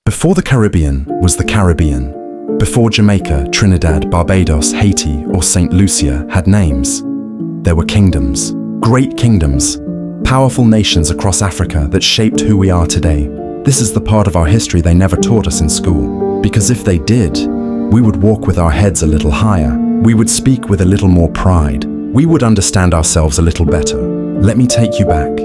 Before the Caribbean was the Caribbean. Before Jamaica, Trinidad, Barbados, Haiti, or St. Lucia had names, there were kingdoms, great kingdoms, powerful nations across Africa that shaped who we are today. This is the part of our history they never taught us in school, because if they did, we would walk with our heads a little higher, we would speak with a little more pride, we would understand ourselves a little better. Let me take you back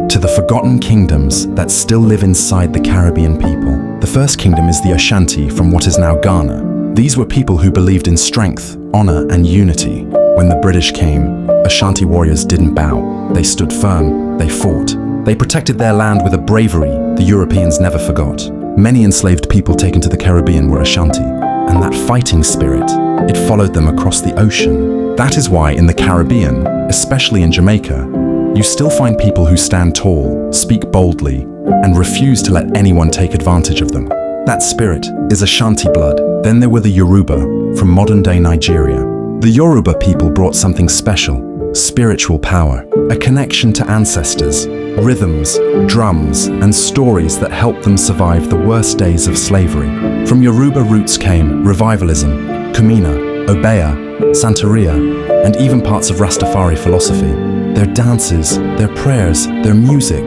to the forgotten kingdoms that still live inside the Caribbean people. The first kingdom is the Ashanti from what is now Ghana. These were people who believed in strength, honor, and unity. When the British came, Ashanti warriors didn't bow. They stood firm, they fought. They protected their land with a bravery the Europeans never forgot. Many enslaved people taken to the Caribbean were Ashanti, and that fighting spirit, it followed them across the ocean. That is why in the Caribbean, especially in Jamaica, you still find people who stand tall, speak boldly, and refuse to let anyone take advantage of them. That spirit is Ashanti blood. Then there were the Yoruba from modern-day Nigeria. The Yoruba people brought something special, spiritual power, a connection to ancestors, rhythms, drums, and stories that helped them survive the worst days of slavery. From Yoruba roots came revivalism, Kumina, Obeah, Santeria, and even parts of Rastafari philosophy. Their dances, their prayers, their music,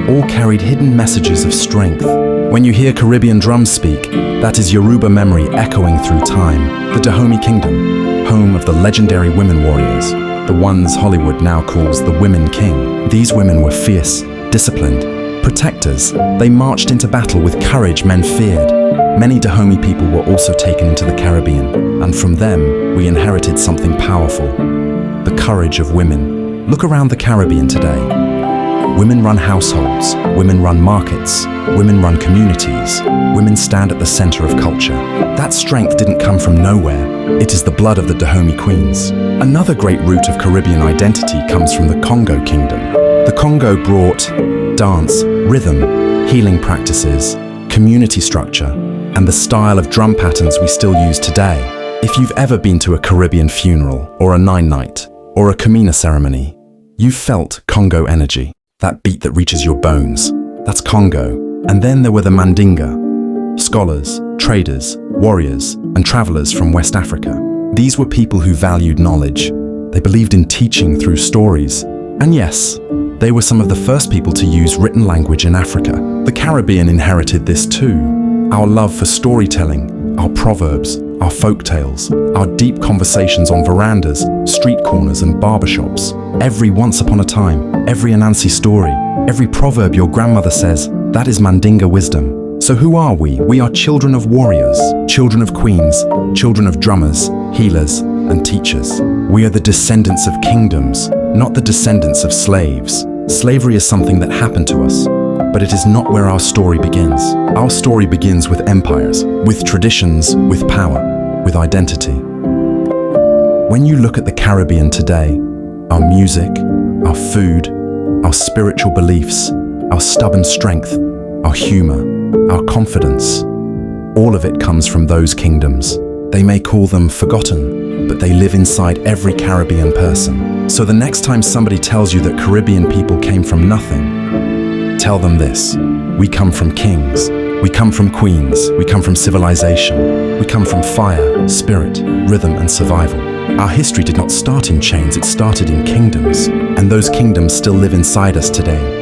all carried hidden messages of strength. When you hear Caribbean drums speak, that is Yoruba memory echoing through time. The Dahomey Kingdom, home of the legendary women warriors, the ones Hollywood now calls the Women King. These women were fierce, disciplined, protectors. They marched into battle with courage men feared. Many Dahomey people were also taken into the Caribbean, and from them we inherited something powerful, the courage of women. Look around the Caribbean today. Women run households, women run markets, women run communities, women stand at the center of culture. That strength didn't come from nowhere. It is the blood of the Dahomey queens. Another great root of Caribbean identity comes from the Congo Kingdom. The Congo brought dance, rhythm, healing practices, community structure, and the style of drum patterns we still use today. If you've ever been to a Caribbean funeral, or a nine-night, or a Kumina ceremony, you've felt Congo energy, that beat that reaches your bones. That's Congo. And then there were the Mandinga, scholars, traders, warriors, and travelers from West Africa. These were people who valued knowledge. They believed in teaching through stories. And yes, they were some of the first people to use written language in Africa. The Caribbean inherited this too. Our love for storytelling, our proverbs, our folk tales, our deep conversations on verandas, street corners, and barbershops. Every once upon a time, every Anansi story, every proverb your grandmother says, that is Mandinga wisdom. So who are we? We are children of warriors, children of queens, children of drummers, healers, and teachers. We are the descendants of kingdoms, not the descendants of slaves. Slavery is something that happened to us, but it is not where our story begins. Our story begins with empires, with traditions, with power, with identity. When you look at the Caribbean today, our music, our food, our spiritual beliefs, our stubborn strength, our humor, our confidence, all of it comes from those kingdoms. They may call them forgotten, but they live inside every Caribbean person. So the next time somebody tells you that Caribbean people came from nothing, tell them this: we come from kings, we come from queens, we come from civilization, we come from fire, spirit, rhythm, and survival. Our history did not start in chains, it started in kingdoms, and those kingdoms still live inside us today.